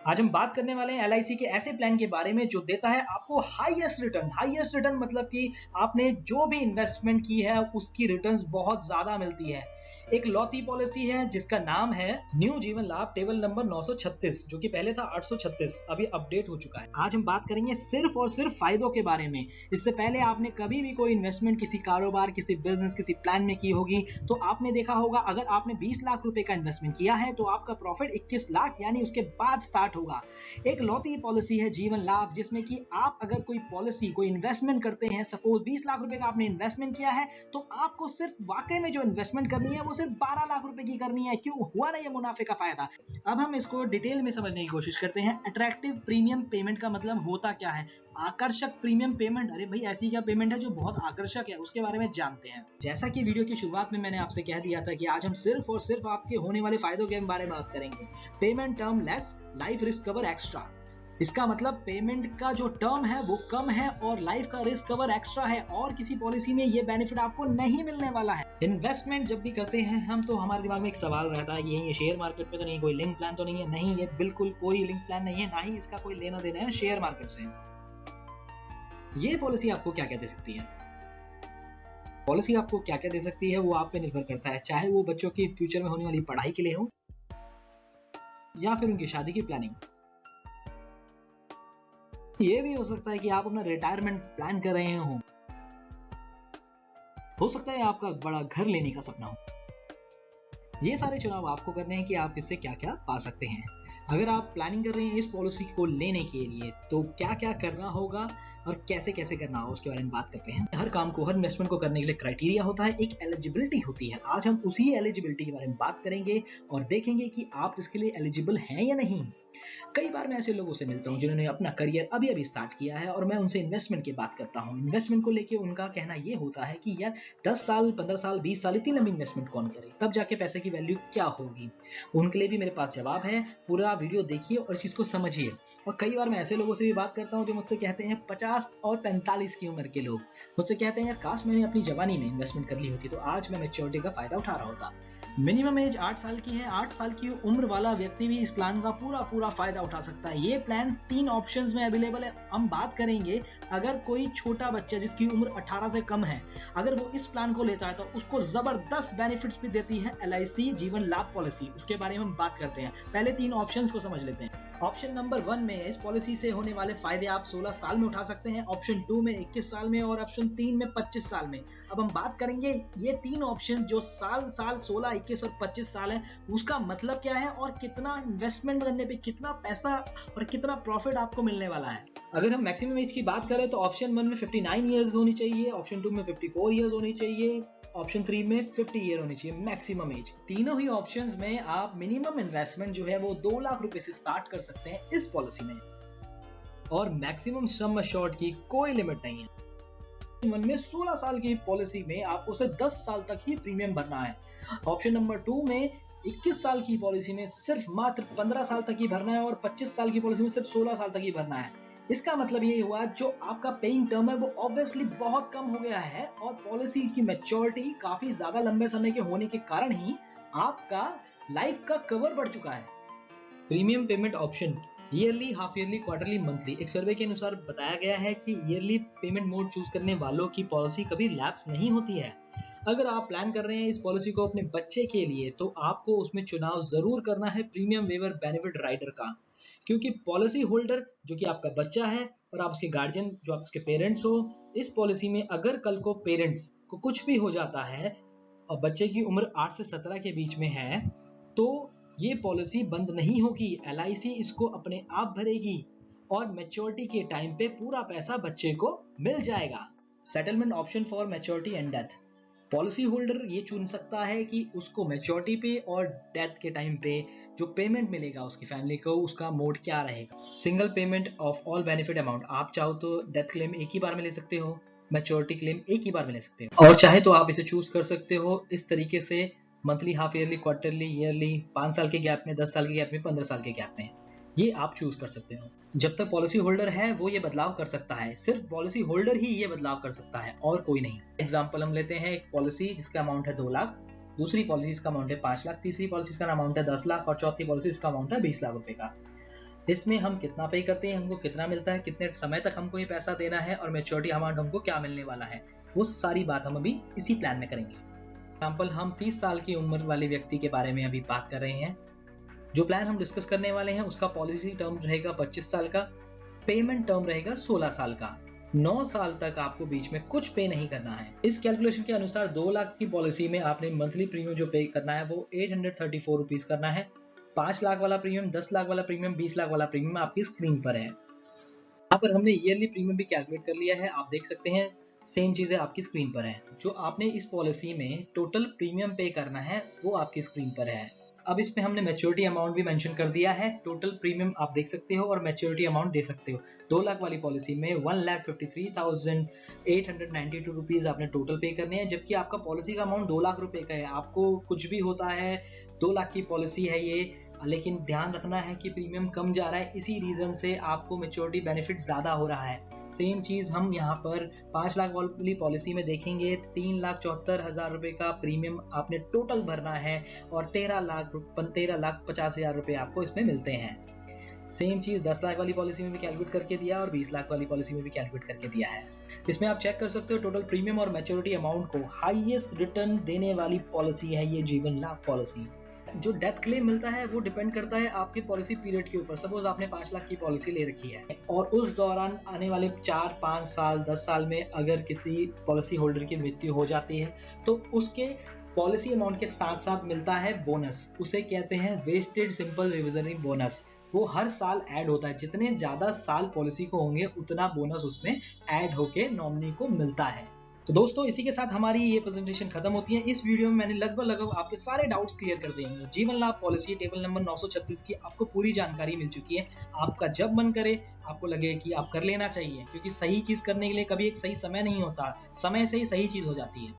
आज हम बात करने वाले हैं एलआईसी के ऐसे प्लान के बारे में जो देता है आपको हाईएस्ट रिटर्न। हाईएस्ट रिटर्न मतलब कि आपने जो भी इन्वेस्टमेंट की है उसकी रिटर्न्स बहुत ज्यादा मिलती है। एक लौती पॉलिसी है जिसका नाम है न्यू जीवन लाभ टेबल नंबर 936, जो कि पहले था 836, अभी अपडेट हो चुका है। आज हम बात करेंगे सिर्फ और सिर्फ फायदों के बारे में। इससे पहले आपने कभी भी कोई इन्वेस्टमेंट किसी कारोबार, किसी बिजनेस, किसी प्लान में की होगी तो आपने देखा होगा अगर आपने 20 लाख रुपए का इन्वेस्टमेंट किया है तो आपका प्रॉफिट 21 लाख यानी उसके बाद स्टार्ट होगा। एक लौती पॉलिसी है जीवन लाभ, जिसमें कि आप अगर कोई पॉलिसी, कोई इन्वेस्टमेंट करते हैं, सपोज 20 लाख रुपए का आपने इन्वेस्टमेंट किया है तो आपको सिर्फ वाकई में जो इन्वेस्टमेंट करनी है वो सिर्फ 12 लाख रुपए की करनी है। क्यों हुआ ना ये मुनाफे का फायदा। अब हम इसको डिटेल में समझने की कोशिश करते हैं। अट्रैक्टिव प्रीमियम पेमेंट का मतलब होता क्या है? आकर्षक प्रीमियम पेमेंट। अरे भाई, ऐसी क्या पेमेंट है जो बहुत आकर्षक है, उसके बारे में जानते हैं। जैसा कि वीडियो की शुरुआत में मैंने आपसे कह दिया था कि आज हम सिर्फ और सिर्फ आपके होने वाले फायदों के बारे में बात करेंगे। Payment term less, life risk cover extra. इसका मतलब पेमेंट का जो टर्म है वो कम है और लाइफ का रिस्क कवर एक्स्ट्रा है, और किसी पॉलिसी में ये बेनिफिट आपको नहीं मिलने वाला है। इन्वेस्टमेंट जब भी करते हैं हम तो हमारे दिमाग में एक सवाल रहता है, ये शेयर मार्केट में तो नहीं, कोई लिंक प्लान तो नहीं है? नहीं, ये बिल्कुल कोई लिंक प्लान नहीं है, ना ही इसका कोई लेना देना है शेयर मार्केट से। ये पॉलिसी आपको क्या क्या दे सकती है? पॉलिसी आपको क्या क्या दे सकती है वो आप पे निर्भर करता है, चाहे वो बच्चों की फ्यूचर में होने वाली पढ़ाई के लिए हो या फिर उनकी शादी की प्लानिंग। ये भी हो सकता है कि आप अपना रिटायरमेंट प्लान कर रहे हो सकता है आपका बड़ा घर लेने का सपना हो। ये सारे चुनाव आपको करने हैं कि आप इससे क्या क्या पा सकते हैं। अगर आप प्लानिंग कर रहे हैं इस पॉलिसी को लेने के लिए तो क्या क्या करना होगा और कैसे कैसे करना होगा उसके बारे में बात करते हैं। हर काम को, हर इन्वेस्टमेंट को करने के लिए क्राइटेरिया होता है, एक एलिजिबिलिटी होती है। आज हम उसी एलिजिबिलिटी के बारे में बात करेंगे और देखेंगे कि आप इसके लिए एलिजिबल हैं या नहीं। कई बार मैं ऐसे लोगों से मिलता हूं जिन्होंने अपना करियर अभी अभी स्टार्ट किया है और मैं उनसे इन्वेस्टमेंट की बात करता हूं। इन्वेस्टमेंट को लेके उनका कहना यह होता है कि यार 10 साल, 15 साल, 20 साल, इतनी लंबी इन्वेस्टमेंट कौन करे, तब जाके पैसे की वैल्यू क्या होगी। उनके लिए भी मेरे पास जवाब है, पूरा वीडियो देखिए और इस चीज को समझिए। और कई बार मैं ऐसे लोगों से भी बात करता हूँ जो मुझसे कहते हैं 50 और 45 की उम्र के लोग मुझसे कहते हैं यार काश मैंने अपनी जवानी में इन्वेस्टमेंट कर ली होती तो आज मैं मैच्योरिटी का फायदा उठा रहा होता। मिनिमम एज 8 साल की है। 8 साल की उम्र वाला व्यक्ति भी इस प्लान का पूरा फायदा उठा सकता है। ये प्लान 3 ऑप्शंस में अवेलेबल है। हम बात करेंगे अगर कोई छोटा बच्चा जिसकी उम्र 18 से कम है, अगर वो इस प्लान को लेता है तो उसको जबरदस्त बेनिफिट्स भी देती है एलआईसी जीवन लाभ पॉलिसी। उसके बारे में हम बात करते हैं। पहले 3 ऑप्शंस को समझ लेते हैं। ऑप्शन नंबर 1 में इस पॉलिसी से होने वाले फायदे आप 16 साल में उठा सकते हैं, ऑप्शन 2 में 21 साल में और ऑप्शन 3 में 25 साल में। अब हम बात करेंगे ये 3 ऑप्शन जो साल 16, 21 और 25 साल है, उसका मतलब क्या है और कितना इन्वेस्टमेंट करने पे कितना पैसा और कितना प्रॉफिट आपको मिलने वाला है। अगर हम मैक्सिमम एज की बात करें तो ऑप्शन 1 में 59 ईयर्स होनी चाहिए, ऑप्शन 2 में 54 ईयर्स होनी चाहिए, ऑप्शन 3 में 50 ईयर होनी चाहिए मैक्सिमम एज। तीनों ही ऑप्शंस में आप मिनिमम इन्वेस्टमेंट जो है वो 2 लाख रुपए से स्टार्ट कर सकते हैं इस पॉलिसी में, और मैक्सिमम सम अश्योर्ड की कोई लिमिट नहीं है। मन में 16 साल की पॉलिसी में आपको सिर्फ 10 साल तक ही प्रीमियम भरना है। ऑप्शन नंबर 2 में 21 साल की पॉलिसी में सिर्फ मात्र 15 साल तक ही भरना है और 25 साल की पॉलिसी में सिर्फ 16 साल तक ही भरना है। इसका मतलब ये हुआ जो आपका पेइंग टर्म है वो ऑब्वियसली बहुत कम हो गया है और पॉलिसी की मैच्योरिटी काफी ज्यादा लंबे समय के होने के कारण ही आपका लाइफ का कवर बढ़ चुका है। Premium payment option yearly, half yearly, quarterly, monthly. एक सर्वे के अनुसार बताया गया है कि ईयरली पेमेंट मोड चूज करने वालों की पॉलिसी कभी लैप्स नहीं होती है। अगर आप प्लान कर रहे हैं इस पॉलिसी को अपने बच्चे के लिए तो आपको उसमें चुनाव जरूर करना है प्रीमियम वेवर बेनिफिट राइडर का, क्योंकि पॉलिसी होल्डर जो कि आपका बच्चा है और आप उसके गार्जियन जो आप उसके पेरेंट्स हो, इस पॉलिसी में अगर कल को पेरेंट्स को कुछ भी हो जाता है और बच्चे की उम्र 8 से 17 के बीच में है तो ये पॉलिसी बंद नहीं होगी। एलआईसी इसको अपने आप भरेगी और मैच्योरिटी के टाइम पे पूरा पैसा बच्चे को मिल जाएगा। Settlement option for maturity and death. Policy holder ये चुन सकता है कि उसको मैच्योरिटी पे और डेथ के टाइम पे जो पेमेंट मिलेगा उसकी फैमिली को, उसका मोड क्या रहेगा। Single payment of all benefit amount. आप चाहो तो डेथ क्लेम एक ही बार में ले सकते हो, मैच्योरिटी क्लेम एक ही बार में ले सकते हो, और चाहे तो आप इसे चूज कर सकते हो इस तरीके से monthly, half yearly, quarterly, yearly, 5 साल के गैप में, 10 साल के गैप में, 15 साल के गैप में। ये आप चूज कर सकते हो। जब तक पॉलिसी होल्डर है वो ये बदलाव कर सकता है, सिर्फ पॉलिसी होल्डर ही ये बदलाव कर सकता है और कोई नहीं। एग्जांपल हम लेते हैं एक पॉलिसी जिसका अमाउंट है 2 लाख, दूसरी पॉलिसी का अमाउंट है 5 लाख, तीसरी पॉलिसी का अमाउंट है 10 लाख और चौथी पॉलिसी का अमाउंट है 20 लाख रुपए का। इसमें हम कितना पे करते हैं, हमको कितना मिलता है, कितने समय तक हमको ये पैसा देना है और मैच्योरिटी अमाउंट हमको क्या मिलने वाला है, वो सारी बात हम अभी इसी प्लान में करेंगे। एग्जाम्पल, हम 30 साल की उम्र वाले व्यक्ति के बारे में अभी बात कर रहे हैं। जो प्लान हम डिस्कस करने वाले हैं उसका पॉलिसी टर्म रहेगा 25 साल का, पेमेंट टर्म रहेगा 16 साल का। 9 साल तक आपको बीच में कुछ पे नहीं करना है। इस कैलकुलेशन के अनुसार 2 लाख की पॉलिसी में आपने मंथली प्रीमियम जो पे करना है वो 834 रुपीज करना है। 5 लाख वाला प्रीमियम, 10 लाख वाला प्रीमियम, 20 लाख वाला प्रीमियम आपकी स्क्रीन पर है। यहाँ पर हमने ईयरली प्रीमियम भी कैलकुलेट कर लिया है, आप देख सकते हैं सेम चीजें आपकी स्क्रीन पर है। जो आपने इस पॉलिसी में टोटल प्रीमियम पे करना है वो आपकी स्क्रीन पर है। अब इसमें हमने मैच्योरिटी अमाउंट भी मेंशन कर दिया है। टोटल प्रीमियम आप देख सकते हो और मैच्योरिटी अमाउंट दे सकते हो। 2 लाख वाली पॉलिसी में 1,53,892 रुपीज आपने टोटल पे करने हैं, जबकि आपका पॉलिसी का अमाउंट 2 लाख रुपए का है। आपको कुछ भी होता है, 2 लाख की पॉलिसी है ये, लेकिन ध्यान रखना है कि प्रीमियम कम जा रहा है, इसी रीजन से आपको मैच्योरिटी बेनिफिट ज्यादा हो रहा है। सेम चीज हम यहाँ पर 5 लाख वाली पॉलिसी में देखेंगे। 3,74,000 रुपए का प्रीमियम आपने टोटल भरना है और 13,50,000 रुपए आपको इसमें मिलते हैं। सेम चीज 10 लाख वाली पॉलिसी में भी कैलकुलेट करके दिया और 20 लाख वाली पॉलिसी में भी कैलकुलेट करके दिया है। इसमें आप चेक कर सकते हो टोटल प्रीमियम और मैच्योरिटी अमाउंट को। हाईएस्ट रिटर्न देने वाली पॉलिसी है ये जीवन लाभ पॉलिसी। जो डेथ क्लेम मिलता है वो डिपेंड करता है आपकी पॉलिसी पीरियड के ऊपर। सपोज आपने 5 लाख की पॉलिसी ले रखी है और उस दौरान आने वाले 4, 5 साल, 10 साल में अगर किसी पॉलिसी होल्डर की मृत्यु हो जाती है तो उसके पॉलिसी अमाउंट के साथ साथ मिलता है बोनस। उसे कहते हैं वेस्टेड सिंपल रिविजनरी बोनस। वो हर साल ऐड होता है, जितने ज्यादा साल पॉलिसी को होंगे उतना बोनस उसमें ऐड होके नॉमिनी को मिलता है। तो दोस्तों, इसी के साथ हमारी ये प्रेजेंटेशन खत्म होती है। इस वीडियो में मैंने लगभग आपके सारे डाउट्स क्लियर कर देंगे। जीवन लाभ पॉलिसी टेबल नंबर 936 की आपको पूरी जानकारी मिल चुकी है। आपका जब मन करे, आपको लगे कि आप कर लेना चाहिए, क्योंकि सही चीज करने के लिए कभी एक सही समय नहीं होता, समय से ही सही चीज हो जाती है।